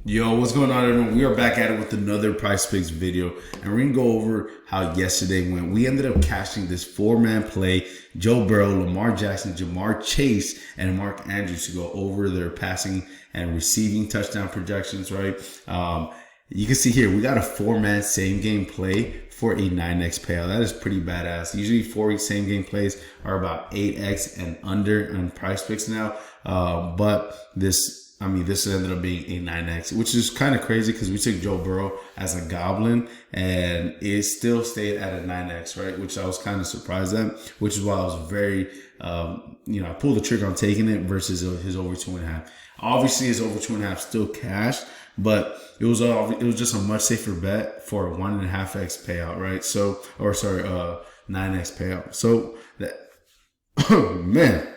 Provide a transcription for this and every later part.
Yo, what's going on, everyone? We are back at it with another Prizepicks video, and we're gonna go over how yesterday went. We ended up cashing this four-man play: Joe Burrow, Lamar Jackson, Jamar Chase, and Mark Andrews to go over their passing and receiving touchdown projections. Right? You can see here we got a four-man same-game play for a 9x payout. That is pretty badass. Usually, four same-game plays are about 8x and under on Prizepicks now, but this ended up being a 9x, which is kind of crazy because we took Joe Burrow as a goblin and it still stayed at a 9x, right? Which I was kind of surprised at, which is why I was very, I pulled the trigger on taking it versus his over 2.5. Obviously, his over 2.5 still cashed, but it was just a much safer bet for a 1.5x payout, right? 9x payout. So that, oh man.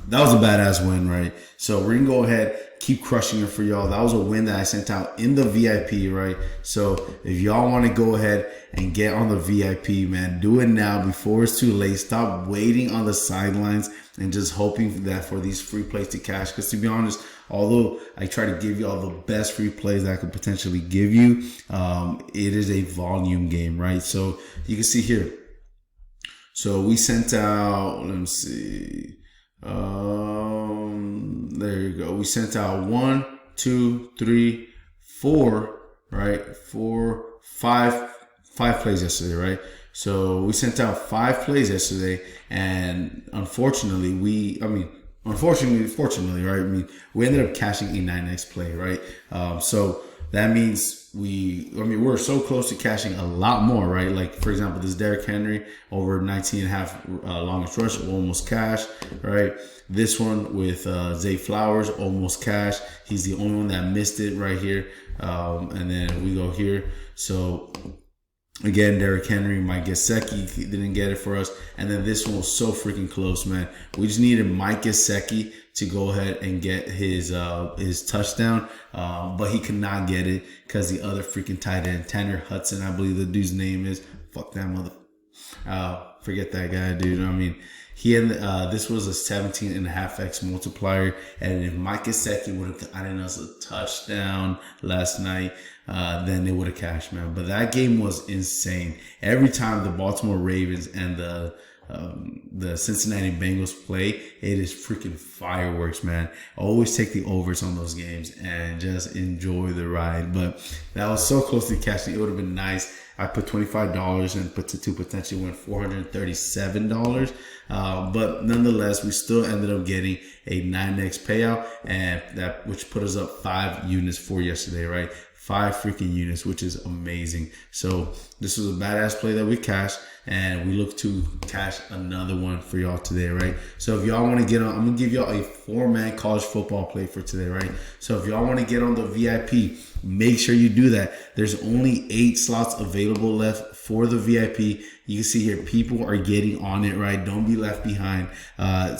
That was a badass win, right? So we're going to go ahead, keep crushing it for y'all. That was a win that I sent out in the VIP, right? So if y'all want to go ahead and get on the VIP, man, do it now before it's too late. Stop waiting on the sidelines and just hoping that for these free plays to cash. Because to be honest, although I try to give you all the best free plays that I could potentially give you, it is a volume game, right? So you can see here. So we sent out, let me see. There you go. We sent out 1, 2, 3, 4, right? 5 plays yesterday, right? So we sent out 5 plays yesterday, and fortunately, right? We ended up cashing a 9x play, right? So that means we're so close to cashing a lot more, right? Like, for example, this Derrick Henry over 19.5 longest rush, almost cash, right? This one with Zay Flowers, almost cash. He's the only one that missed it right here. And then we go here. So again, Derrick Henry, Mike Gesicki didn't get it for us. And then this one was so freaking close, man. We just needed Mike Gesicki to go ahead and get his touchdown, but he could not get it because the other freaking tight end, Tanner Hudson, I believe the dude's name is. Fuck that mother. Forget that guy, dude. I mean, this was a 17.5x multiplier, and if Mike Gesicki would have gotten us a touchdown last night, then it would have cashed, man. But that game was insane. Every time the Baltimore Ravens and the Cincinnati Bengals play, it is freaking fireworks, man. Always take the overs on those games and just enjoy the ride. But that was so close to cashing. It would have been nice. I put $25 and potentially went $437. But nonetheless, we still ended up getting a 9x payout, and which put us up 5 units for yesterday, right? 5 freaking units, which is amazing. So this was a badass play that we cashed, and we look to cash another one for y'all today, right? So if y'all want to get on, I'm gonna give y'all a 4-man college football play for today, right? So if y'all want to get on the VIP, make sure you do that. There's only 8 slots available left for the VIP. You can see here, people are getting on it, right? Don't be left behind.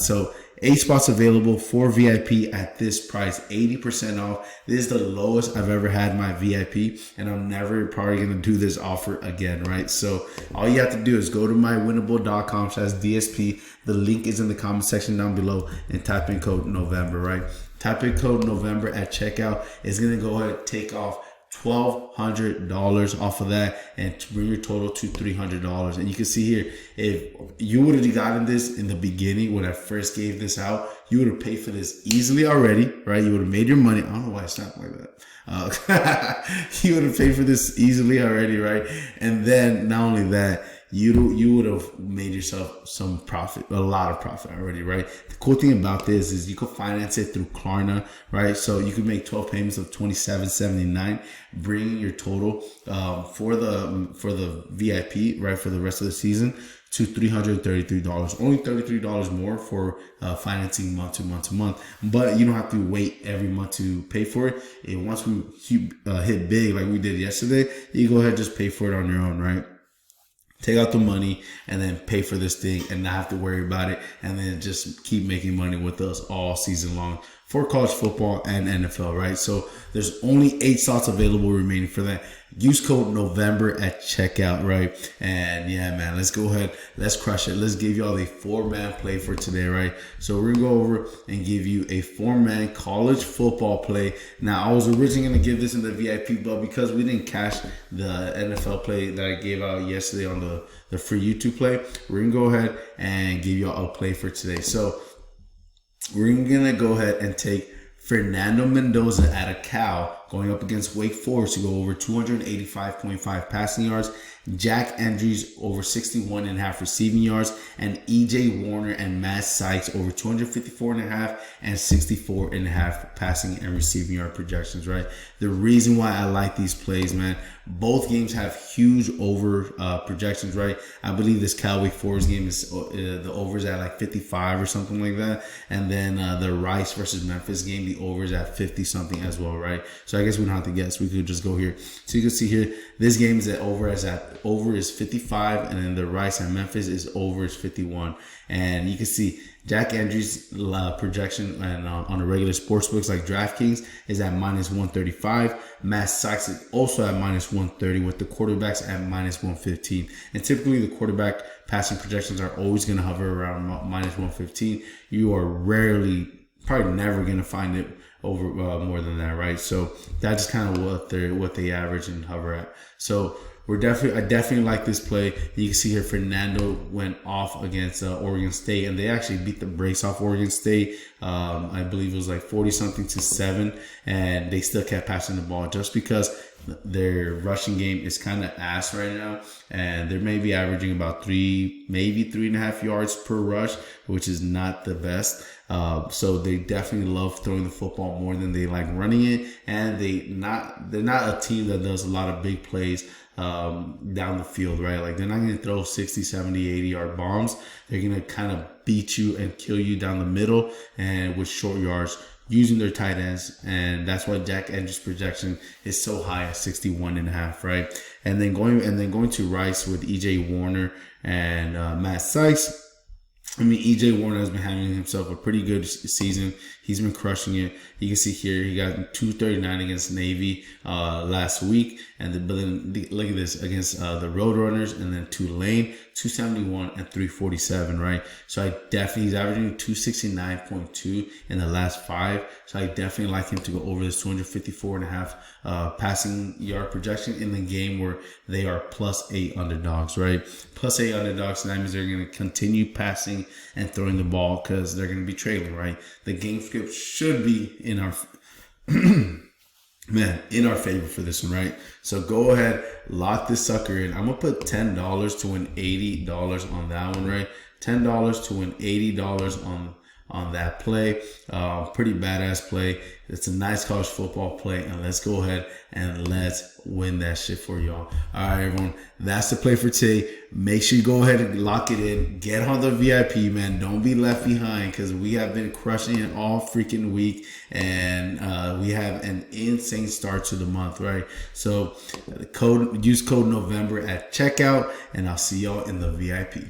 So 8 spots available for VIP at this price, 80% off. This is the lowest I've ever had my VIP, and I'm never probably going to do this offer again, right? So all you have to do is go to mywinnable.com/DSP. The link is in the comment section down below, and type in code November, right? Type in code November at checkout. It's going to go ahead and take off $1,200 off of that and to bring your total to $300. And you can see here, if you would have gotten this in the beginning when I first gave this out, you would have paid for this easily already, right? You would have made your money. I don't know why I snapped like that. You would have paid for this easily already, right? And then not only that, you would have made yourself some profit, a lot of profit already, right? The cool thing about this is you could finance it through Klarna, right? So you could make 12 payments of $27.79, bringing your total for the VIP, right, for the rest of the season to $333. Only $33 more for financing month to month. But you don't have to wait every month to pay for it. And once we hit big like we did yesterday, you go ahead and just pay for it on your own, right? Take out the money and then pay for this thing and not have to worry about it, and then just keep making money with us all season long for college football and NFL, right? So there's only 8 slots available remaining for that. Use code November at checkout, right? And yeah, man, let's go ahead. Let's crush it. Let's give y'all the 4-man play for today, right? So we're going to go over and give you a 4-man college football play. Now, I was originally going to give this in the VIP, but because we didn't cash the NFL play that I gave out yesterday on the free YouTube play, we're going to go ahead and give y'all a play for today. So we're going to go ahead and take Fernando Mendoza at a Cal going up against Wake Forest to go over 285.5 passing yards. Jack Andrews over 61.5 receiving yards, and EJ Warner and Matt Sykes over 254.5 and 64.5 passing and receiving yard projections, right? The reason why I like these plays, man, both games have huge over projections, right? I believe this Cal Wake Forest game is the overs at like 55 or something like that, and then the Rice versus Memphis game, the overs at 50 something as well, right? So I guess we don't have to guess. We could just go here. So you can see here, this game is over is 55, and then the Rice and Memphis is over is 51. And you can see Jack Andrews' projection and on a regular sports books like DraftKings is at -135. Matt Sykes is also at -130, with the quarterbacks at -115. And typically the quarterback passing projections are always going to hover around -115. You are rarely, probably never going to find it over more than that, right? So that's kind of what they average and hover at. So I definitely like this play. You can see here Fernando went off against Oregon State, and they actually beat the brakes off Oregon State. I believe it was like 40 something to 7, and they still kept passing the ball just because their rushing game is kind of ass right now, and they're maybe averaging about 3.5 yards per rush, which is not the best. So they definitely love throwing the football more than they like running it, and they're not a team that does a lot of big plays down the field, right? Like they're not going to throw 60, 70, 80 yard bombs. They're going to kind of beat you and kill you down the middle and with short yards using their tight ends. And that's why Jack Andrews' projection is so high at 61.5, right? And then going to Rice with EJ Warner and Matt Sykes. I mean, EJ Warner has been having himself a pretty good season. He's been crushing it. You can see here he got 239 against Navy last week, but then look at this against the Roadrunners, and then Tulane 271 and 347, right? So he's averaging 269.2 in the last 5. So I definitely like him to go over this 254.5 passing yard projection in the game where they are +8 underdogs, right? +8 underdogs. So that means they're going to continue passing and throwing the ball because they're going to be trailing, right? The game script should be in our in our favor for this one, right? So go ahead, lock this sucker in. I'm gonna put $10 to win $80 on that one, right? $10 to win $80 on that play. Pretty badass play. It's a nice college football play, and let's go ahead and let's win that shit for y'all. All right, everyone, that's the play for today. Make sure you go ahead and lock it in. Get on the VIP, man. Don't be left behind, because we have been crushing it all freaking week, and we have an insane start to the month, right? So use code November at checkout, and I'll see y'all in the VIP.